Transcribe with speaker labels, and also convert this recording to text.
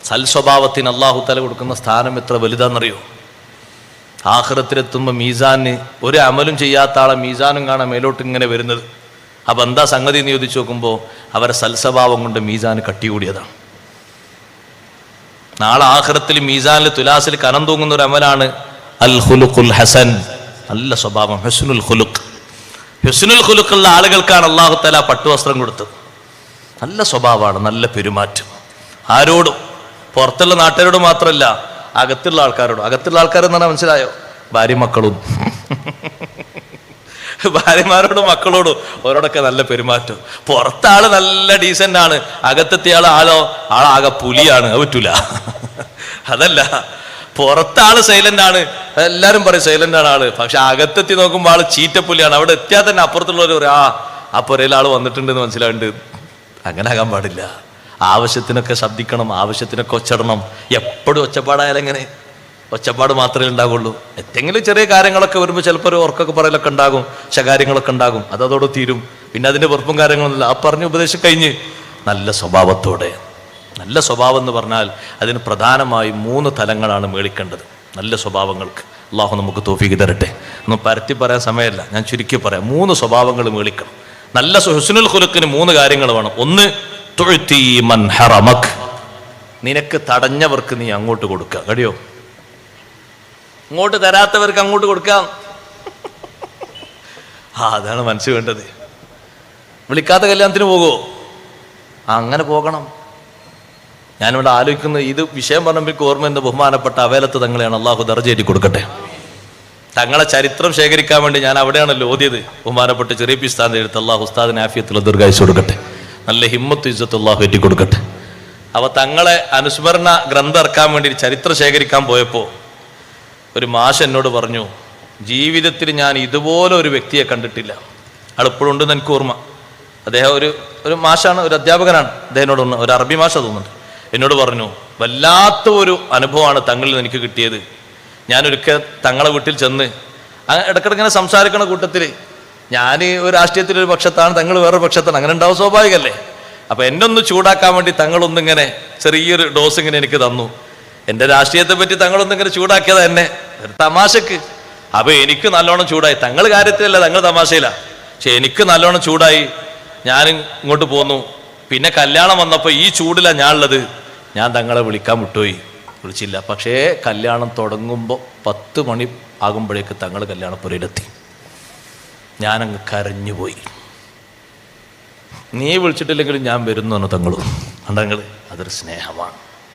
Speaker 1: സൽസ്വഭാവത്തിന് അള്ളാഹു തആല കൊടുക്കുന്ന സ്ഥാനം എത്ര വലുതാണെന്നറിയോ? ആഖിറത്തിലെത്തുമ്പോൾ മീസാന് ഒരു അമലും ചെയ്യാത്ത ആളെ മീസാനും കാണാൻ മേലോട്ട് ഇങ്ങനെ വരുന്നത്. അപ്പം എന്താ സംഗതി എന്ന് ചോദിച്ചു നോക്കുമ്പോൾ അവരെ സൽസ്വഭാവം കൊണ്ട് മീസാന് കട്ടികൂടിയതാണ്. നാളെ ആഖിറത്തിൽ മീസാനിൽ തുലാസിൽ കനം തൂങ്ങുന്ന ഒരു അമലാണ് അൽ ഖുലുഖുൽ ഹസൻ, നല്ല സ്വഭാവം. ഹുസ്നുൽ ഖുലുഖ്, ഹുസ്നുൽ ഖുലുഖുള്ള ആളുകൾക്കാണ് അല്ലാഹു തആല പട്ടുവസ്ത്രം കൊടുത്തത്. നല്ല സ്വഭാവമാണ്, നല്ല പെരുമാറ്റം. ആരോടും, പുറത്തുള്ള നാട്ടുകാരോട് മാത്രമല്ല, അകത്തുള്ള ആൾക്കാരോടും. അകത്തുള്ള ആൾക്കാരെന്ന് പറഞ്ഞാൽ മനസ്സിലായോ? ഭാര്യ മക്കളും, ഭാര്യമാരോടും മക്കളോടും ഓരോടൊക്കെ നല്ല പെരുമാറ്റം. പുറത്താള് നല്ല ഡീസൻ്റ് ആണ്, അകത്തെത്തിയ ആളാകെ പുലിയാണ്. അത് പറ്റൂല. അതല്ല, പുറത്താള് സൈലന്റ് ആണ്, എല്ലാരും പറയും സൈലന്റ് ആണ് ആള്, പക്ഷെ അകത്തെത്തി നോക്കുമ്പോൾ ആള് ചീറ്റപ്പുലിയാണ്. അവിടെ എത്തിയാൽ തന്നെ അപ്പുറത്തുള്ളവർ ആ പുരയിൽ ആള് വന്നിട്ടുണ്ടെന്ന് മനസ്സിലാവുന്നുണ്ട്. അങ്ങനെ ആകാൻ പാടില്ല. ആവശ്യത്തിനൊക്കെ ശബ്ദിക്കണം, ആവശ്യത്തിനൊക്കെ ഒച്ചടണം. എപ്പോഴും ഒച്ചപ്പാടായാലും എങ്ങനെ? ഒച്ചപ്പാട് മാത്രമേ ഉണ്ടാകുള്ളൂ. എന്തെങ്കിലും ചെറിയ കാര്യങ്ങളൊക്കെ വരുമ്പോൾ ചിലപ്പോൾ ഒരു ഉറക്കൊക്കെ പറയലൊക്കെ ഉണ്ടാകും, ശകാര്യങ്ങളൊക്കെ ഉണ്ടാകും. അതോടെ തീരും. പിന്നെ അതിൻ്റെ വെറുപ്പും കാര്യങ്ങളൊന്നുമില്ല. ആ പറഞ്ഞ ഉപദേശം കഴിഞ്ഞ് നല്ല സ്വഭാവത്തോടെ. നല്ല സ്വഭാവം എന്ന് പറഞ്ഞാൽ അതിന് പ്രധാനമായും 3 തലങ്ങളാണ് മേളിക്കേണ്ടത് നല്ല സ്വഭാവങ്ങൾക്ക്. അള്ളാഹു നമുക്ക് തൗഫീഖ് തരട്ടെ. ഒന്നും പരത്തി പറയാൻ സമയമല്ല, ഞാൻ ചുരുക്കി പറയാം. 3 സ്വഭാവങ്ങൾ മേളിക്കണം. നല്ല ഹുസ്നുൽ ഖുലുഖിന് 3 കാര്യങ്ങൾ വേണം. ഒന്ന്, തുഅ്തി മൻ ഹറമക്, നിനക്ക് തടഞ്ഞവർക്ക് നീ അങ്ങോട്ട് കൊടുക്കുക. കഴിയോ? ഇങ്ങോട്ട് തരാത്തവർക്ക് അങ്ങോട്ട് കൊടുക്കാം. അതാണ് മനസ്സ് വേണ്ടത്. വിളിക്കാത്ത കല്യാണത്തിന് പോകുമോ? അങ്ങനെ പോകണം. ഞാനിവിടെ ആലോചിക്കുന്നത്, ഇത് വിഷയം പറഞ്ഞപ്പോൾ ഓർമ്മ എന്ന് ബഹുമാനപ്പെട്ട അവേലത്ത് തങ്ങളെയാണ്. അള്ളാഹു ദർജയേറ്റി കൊടുക്കട്ടെ. തങ്ങളെ ചരിത്രം ശേഖരിക്കാൻ വേണ്ടി ഞാൻ അവിടെയാണല്ലോ ഓതിയത്. ബഹുമാനപ്പെട്ട ചെറിയ പിസ്താന്റെ എഴുത്ത്. അള്ളാഹു ഉസ്താദിന് ആഫിയത്തുള്ള ദീർഘായുസ്സ് കൊടുക്കട്ടെ, നല്ല ഹിമ്മത്ത് ഇസ്സത്ത് അള്ളാഹു ഏറ്റി കൊടുക്കട്ടെ. അവ തങ്ങളെ അനുസ്മരണ ഗ്രന്ഥം ഇറക്കാൻ വേണ്ടി ചരിത്രം ശേഖരിക്കാൻ പോയപ്പോൾ ഒരു മാഷ് എന്നോട് പറഞ്ഞു, ജീവിതത്തിൽ ഞാൻ ഇതുപോലെ ഒരു വ്യക്തിയെ കണ്ടിട്ടില്ല. ആളിപ്പോഴും ഉണ്ടെന്ന് എനിക്ക് ഓർമ്മ. അദ്ദേഹം ഒരു മാഷാണ്, ഒരു അധ്യാപകനാണ്. അദ്ദേഹത്തിനോട് ഒരു അറബി മാഷ തോന്നുന്നുണ്ട്. എന്നോട് പറഞ്ഞു, വല്ലാത്ത ഒരു അനുഭവമാണ് തങ്ങളിൽ നിന്ന് എനിക്ക് കിട്ടിയത്. ഞാനൊരിക്കൽ തങ്ങളെ വീട്ടിൽ ചെന്ന് ഇടയ്ക്കിടയ്ക്കിങ്ങനെ സംസാരിക്കണ കൂട്ടത്തിൽ ഞാൻ ഒരു രാഷ്ട്രീയത്തിലൊരു പക്ഷത്താണ്, തങ്ങൾ വേറൊരു പക്ഷത്താണ്. അങ്ങനെ ഉണ്ടാവും, സ്വാഭാവികമല്ലേ. അപ്പം എന്നെ ഒന്ന് ചൂടാക്കാൻ വേണ്ടി തങ്ങളൊന്നിങ്ങനെ ചെറിയൊരു ഡോസ് ഇങ്ങനെ എനിക്ക് തന്നു. എൻ്റെ രാഷ്ട്രീയത്തെ പറ്റി തങ്ങളൊന്നിങ്ങനെ ചൂടാക്കിയതാ എന്നെ, ഒരു തമാശക്ക്. അപ്പൊ എനിക്ക് നല്ലോണം ചൂടായി. തങ്ങൾ കാര്യത്തിലല്ല, തങ്ങൾ തമാശയില്ല. പക്ഷെ എനിക്ക് നല്ലോണം ചൂടായി. ഞാൻ ഇങ്ങോട്ട് പോന്നു. പിന്നെ കല്യാണം വന്നപ്പോൾ ഈ ചൂടിലാണ് ഞാൻ ഉള്ളത്. ഞാൻ തങ്ങളെ വിളിക്കാൻ വിട്ടുപോയി, വിളിച്ചില്ല. പക്ഷേ കല്യാണം തുടങ്ങുമ്പോൾ 10 മണി ആകുമ്പോഴേക്ക് തങ്ങൾ കല്യാണപ്പുരയിലെത്തി. ഞാനങ്ങ് കരഞ്ഞുപോയി. നീ വിളിച്ചിട്ടില്ലെങ്കിലും ഞാൻ വരുന്നു തങ്ങളും. അതൊരു സ്നേഹമാണ്.